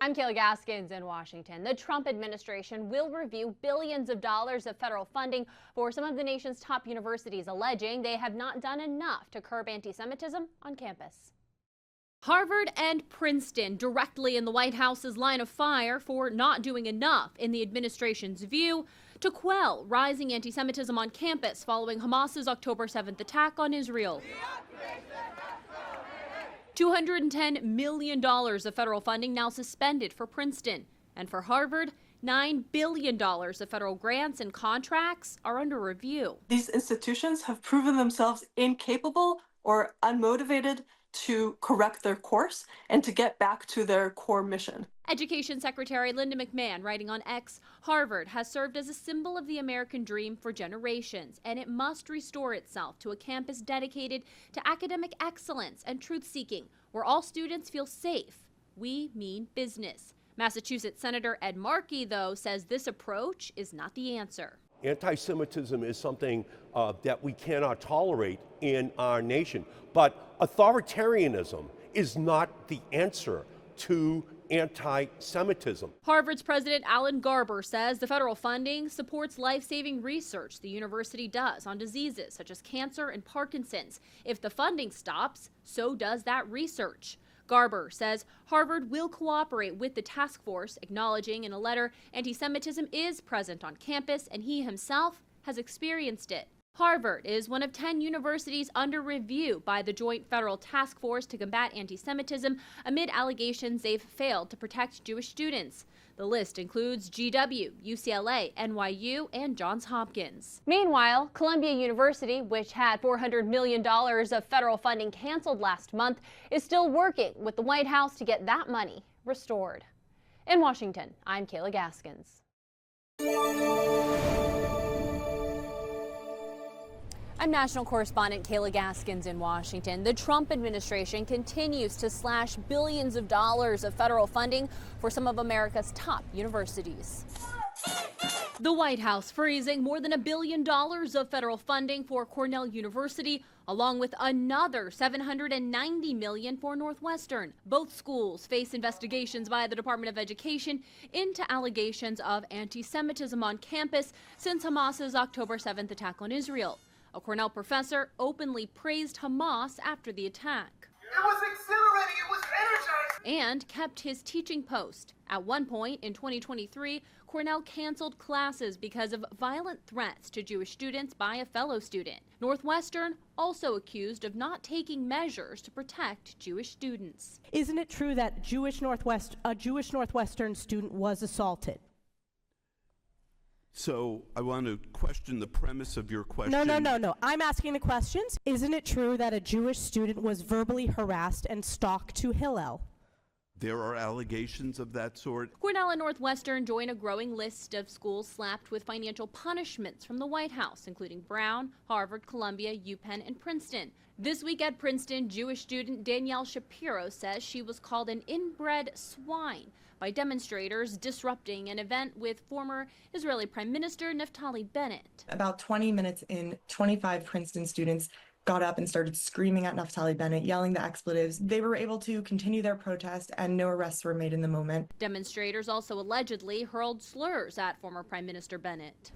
I'm Kayla Gaskins in Washington. The Trump administration will review billions of dollars of federal funding for some of the nation's top universities, alleging they have not done enough to curb anti-Semitism on campus. Harvard and Princeton directly in the White House's line of fire for not doing enough, in the administration's view, to quell rising anti-Semitism on campus following Hamas's October 7th attack on Israel. $210 million of federal funding now suspended for Princeton. And for Harvard, $9 billion of federal grants and contracts are under review. These institutions have proven themselves incapable or unmotivated to correct their course and to get back to their core mission. Education Secretary Linda McMahon writing on X, Harvard has served as a symbol of the American dream for generations, and it must restore itself to a campus dedicated to academic excellence and truth-seeking, where all students feel safe. We mean business. Massachusetts Senator Ed Markey, though, says this approach is not the answer. Anti-Semitism is something that we cannot tolerate in our nation, but authoritarianism is not the answer to anti-Semitism. Harvard's President Alan Garber says the federal funding supports life-saving research the university does on diseases such as cancer and Parkinson's. If the funding stops, so does that research. Garber says Harvard will cooperate with the task force, acknowledging in a letter anti-Semitism is present on campus and he himself has experienced it. Harvard is one of 10 universities under review by the Joint Federal Task Force to combat anti-Semitism amid allegations they've failed to protect Jewish students. The list includes GW, UCLA, NYU, and Johns Hopkins. Meanwhile, Columbia University, which had $400 million of federal funding canceled last month, is still working with the White House to get that money restored. In Washington, I'm Kayla Gaskins. I'm national correspondent Kayla Gaskins in Washington. The Trump administration continues to slash billions of dollars of federal funding for some of America's top universities. The White House freezing more than $1 billion of federal funding for Cornell University, along with another $790 million for Northwestern. Both schools face investigations by the Department of Education into allegations of anti-Semitism on campus since Hamas's October 7th attack on Israel. A Cornell professor openly praised Hamas after the attack. It was exhilarating, it was energizing. And kept his teaching post. At one point in 2023, Cornell canceled classes because of violent threats to Jewish students by a fellow student. Northwestern also accused of not taking measures to protect Jewish students. Isn't it true that a Jewish Northwestern student was assaulted? So I want to question the premise of your question. No. I'm asking the questions. Isn't it true that a Jewish student was verbally harassed and stalked to Hillel? There are allegations of that sort. Cornell and Northwestern join a growing list of schools slapped with financial punishments from the White House, including Brown, Harvard, Columbia, UPenn, and Princeton. This week at Princeton, Jewish student Danielle Shapiro says she was called an inbred swine by demonstrators disrupting an event with former Israeli Prime Minister Naftali Bennett. About 20 minutes in, 25 Princeton students got up and started screaming at Naftali Bennett, yelling the expletives. They were able to continue their protest and no arrests were made in the moment. Demonstrators also allegedly hurled slurs at former Prime Minister Bennett.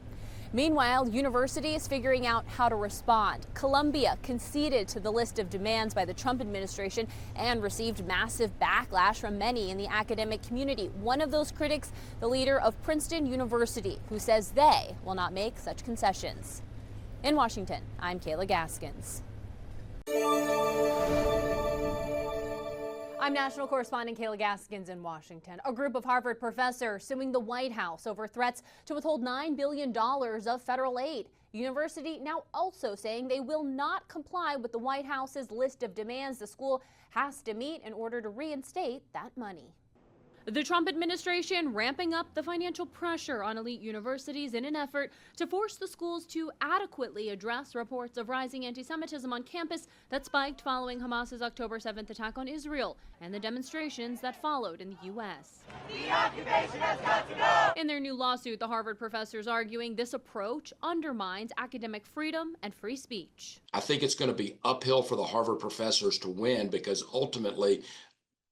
Meanwhile, university is figuring out how to respond. Columbia conceded to the list of demands by the Trump administration and received massive backlash from many in the academic community. One of those critics, the leader of Princeton University, who says they will not make such concessions. In Washington, I'm Kayla Gaskins. I'm national correspondent Kayla Gaskins in Washington. A group of Harvard professors suing the White House over threats to withhold $9 billion of federal aid. University now also saying they will not comply with the White House's list of demands the school has to meet in order to reinstate that money. The Trump administration ramping up the financial pressure on elite universities in an effort to force the schools to adequately address reports of rising anti-Semitism on campus that spiked following Hamas's October 7th attack on Israel and the demonstrations that followed in the U.S. The occupation has got to go! In their new lawsuit, the Harvard professors arguing this approach undermines academic freedom and free speech. I think it's going to be uphill for the Harvard professors to win because ultimately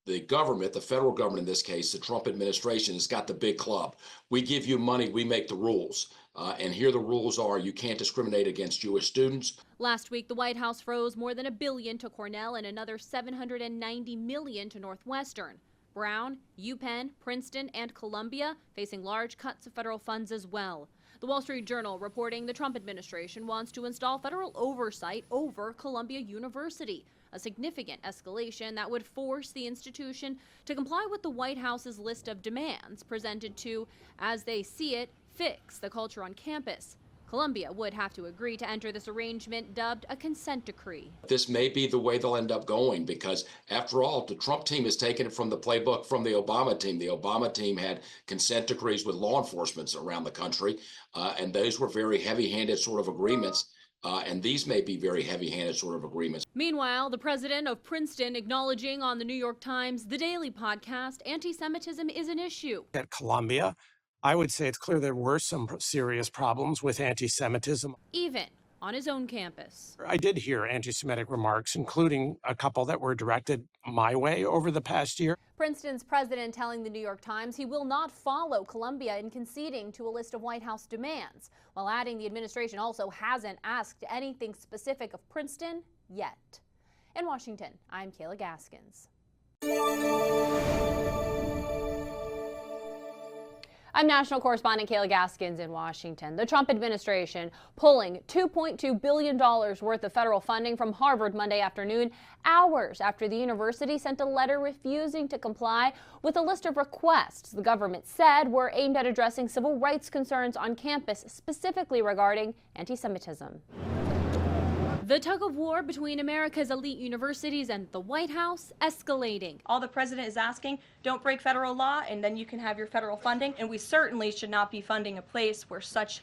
The government, the federal government in this case, the Trump administration, has got the big club. We give you money, we make the rules. And here the rules are: you can't discriminate against Jewish students. Last week, the White House froze more than $1 billion to Cornell and another $790 million to Northwestern. Brown, UPenn, Princeton, and Columbia facing large cuts of federal funds as well. The Wall Street Journal reporting the Trump administration wants to install federal oversight over Columbia University, a significant escalation that would force the institution to comply with the White House's list of demands presented to, as they see it, fix the culture on campus. Columbia would have to agree to enter this arrangement dubbed a consent decree. This may be the way they'll end up going because, after all, the Trump team has taken it from the playbook from the Obama team. The Obama team had consent decrees with law enforcement around the country, and those were very heavy-handed sort of agreements. And these may be very heavy-handed sort of agreements. Meanwhile, the president of Princeton acknowledging on the New York Times The Daily podcast, anti-Semitism is an issue. At Columbia, I would say it's clear there were some serious problems with anti-Semitism. Even on his own campus. I did hear anti-Semitic remarks, including a couple that were directed my way over the past year. Princeton's president telling the New York Times he will not follow Columbia in conceding to a list of White House demands, while adding the administration also hasn't asked anything specific of Princeton yet. In Washington, I'm Kayla Gaskins. I'm national correspondent Kayla Gaskins in Washington. The Trump administration pulling $2.2 billion worth of federal funding from Harvard Monday afternoon, hours after the university sent a letter refusing to comply with a list of requests the government said were aimed at addressing civil rights concerns on campus, specifically regarding anti-Semitism. The tug of war between America's elite universities and the White House escalating. All the president is asking, don't break federal law, and then you can have your federal funding. And we certainly should not be funding a place where such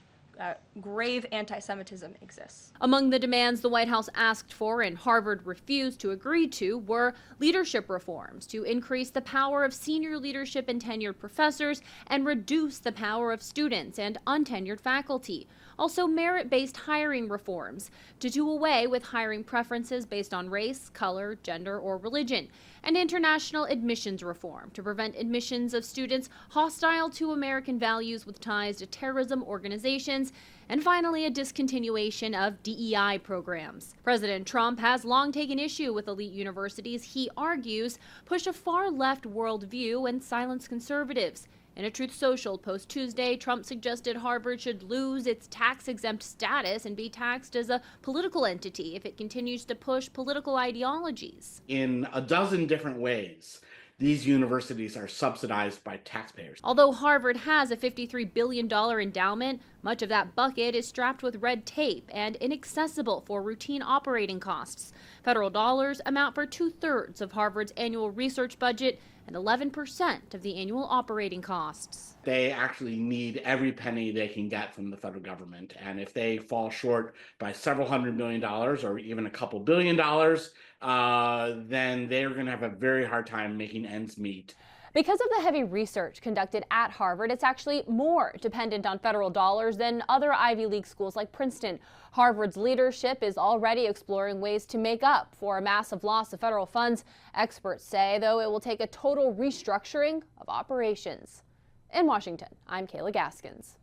grave anti-Semitism exists. Among the demands the White House asked for and Harvard refused to agree to were leadership reforms to increase the power of senior leadership and tenured professors and reduce the power of students and untenured faculty. Also, merit-based hiring reforms to do away with hiring preferences based on race, color, gender, or religion, and international admissions reform to prevent admissions of students hostile to American values with ties to terrorism organizations, and finally, a discontinuation of DEI programs. President Trump has long taken issue with elite universities he argues push a far-left worldview and silence conservatives. In a Truth Social post Tuesday, Trump suggested Harvard should lose its tax-exempt status and be taxed as a political entity if it continues to push political ideologies. In a dozen different ways, these universities are subsidized by taxpayers. Although Harvard has a $53 billion endowment, much of that bucket is strapped with red tape and inaccessible for routine operating costs. Federal dollars amount for 2/3 of Harvard's annual research budget and 11% of the annual operating costs. They actually need every penny they can get from the federal government. And if they fall short by several $100 million or even a couple $1 billion, then they're going to have a very hard time making ends meet. Because of the heavy research conducted at Harvard, it's actually more dependent on federal dollars than other Ivy League schools like Princeton. Harvard's leadership is already exploring ways to make up for a massive loss of federal funds. Experts say, though, it will take a total restructuring of operations. In Washington, I'm Kayla Gaskins.